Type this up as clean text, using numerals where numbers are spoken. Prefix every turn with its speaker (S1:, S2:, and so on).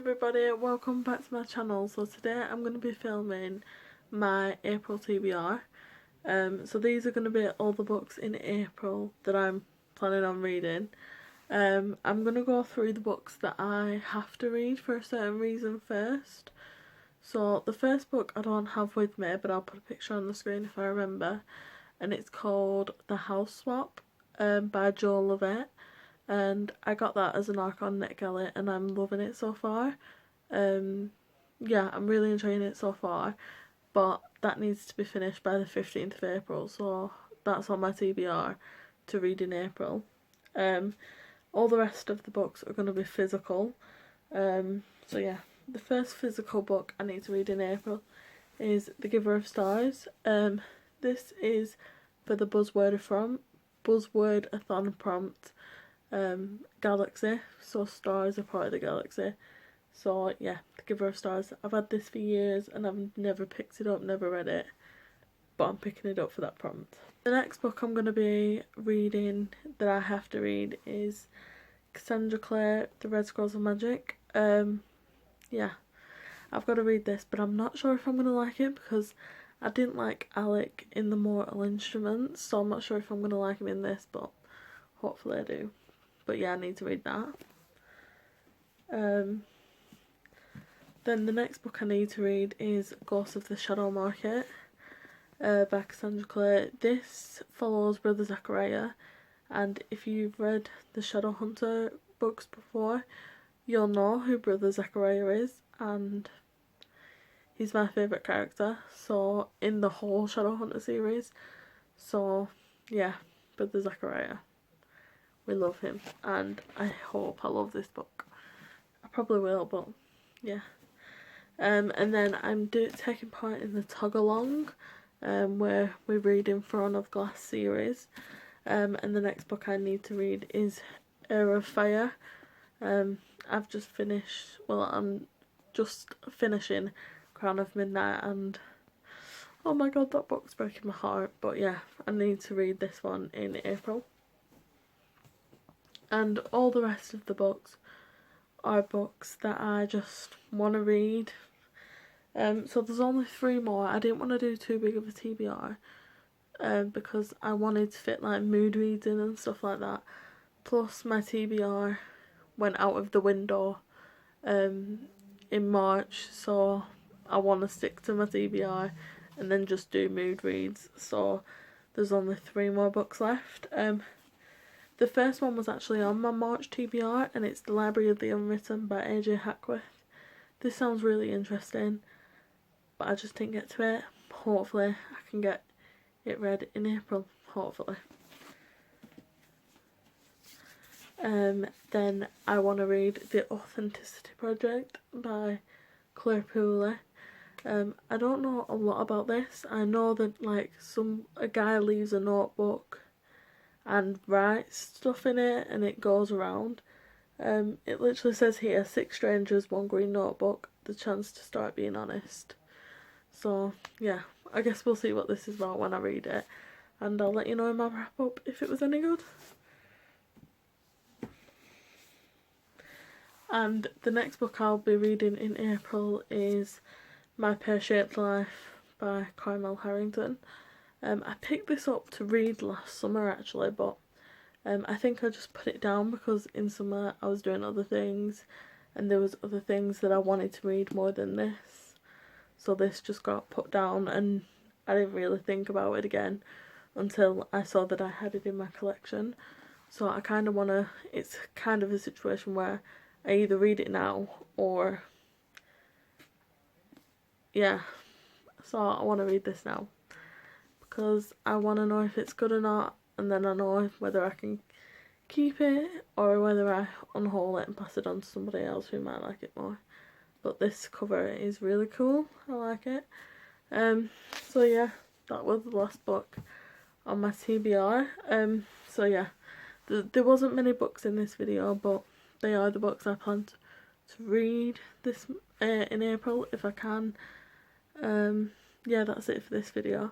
S1: everybody, welcome back to my channel. So today I'm going to be filming my April TBR. So these are going to be all the books in April that I'm planning on reading. I'm going to go through the books that I have to read for a certain reason first. So the first book I don't have with me, but I'll put a picture on the screen if I remember, and it's called The House Swap by Joe Lovett. And I got that as an arc on NetGalley and I'm loving it so far. Yeah, I'm really enjoying it so far, but that needs to be finished by the 15th of April, so that's on my TBR to read in April. All the rest of the books are going to be physical. So yeah, the first physical book I need to read in April is The Giver of Stars. This is for the Buzzword-a-thon prompt. Galaxy, so stars are part of the galaxy. So yeah, The Giver of Stars. I've had this for years and I've never picked it up, never read it, but I'm picking it up for that prompt. The next book I'm going to be reading that I have to read is Cassandra, Clare, The Red Scrolls of Magic. Yeah, I've got to read this, but I'm not sure if I'm going to like it because I didn't like Alec in The Mortal Instruments, so I'm not sure if I'm going to like him in this, but hopefully I do. But yeah, I need to read that. Then the next book I need to read is Ghosts of the Shadow Market by Cassandra Clare. This follows Brother Zachariah, and if you've read the Shadowhunter books before, you'll know who Brother Zachariah is, and he's my favourite character so in the whole Shadowhunter series. So yeah, Brother Zachariah. We love him, and I hope I love this book. I probably will, but yeah. And then I'm taking part in the Tug Along, where we're reading Throne of Glass series. And the next book I need to read is Heir of Fire. I've just finished, well, I'm just finishing Crown of Midnight, and oh my god, that book's breaking my heart. But yeah, I need to read this one in April. And all the rest of the books are books that I just want to read. So there's only 3 more. I didn't want to do too big of a TBR because I wanted to fit like mood reads in and stuff like that. Plus my TBR went out of the window in March, so I want to stick to my TBR and then just do mood reads. So there's only 3 more books left. The first one was actually on my March TBR, and it's The Library of the Unwritten by AJ Hackworth. This sounds really interesting, but I just didn't get to it. Hopefully I can get it read in April, hopefully. Then I want to read The Authenticity Project by Clare. I don't know a lot about this. I know that like a guy leaves a notebook and writes stuff in it and it goes around. It literally says here, 6 strangers, 1 green notebook, the chance to start being honest. So yeah, I guess we'll see what this is about when I read it, and I'll let you know in my wrap up if it was any good. And the next book I'll be reading in April is My Pear-Shaped Life by Carmel, Harrington. I picked this up to read last summer actually, but I think I just put it down because in summer I was doing other things and there was other things that I wanted to read more than this. So this just got put down and I didn't really think about it again until I saw that I had it in my collection. So I kind of want to, it's kind of a situation where I either read it now or, yeah, so I want to read this now, because I want to know if it's good or not, and then I know whether I can keep it or whether I unhaul it and pass it on to somebody else who might like it more. But this cover is really cool, I like it. So yeah, that was the last book on my TBR. So yeah, there wasn't many books in this video, but they are the books I plan to read this in April if I can. Yeah, that's it for this video.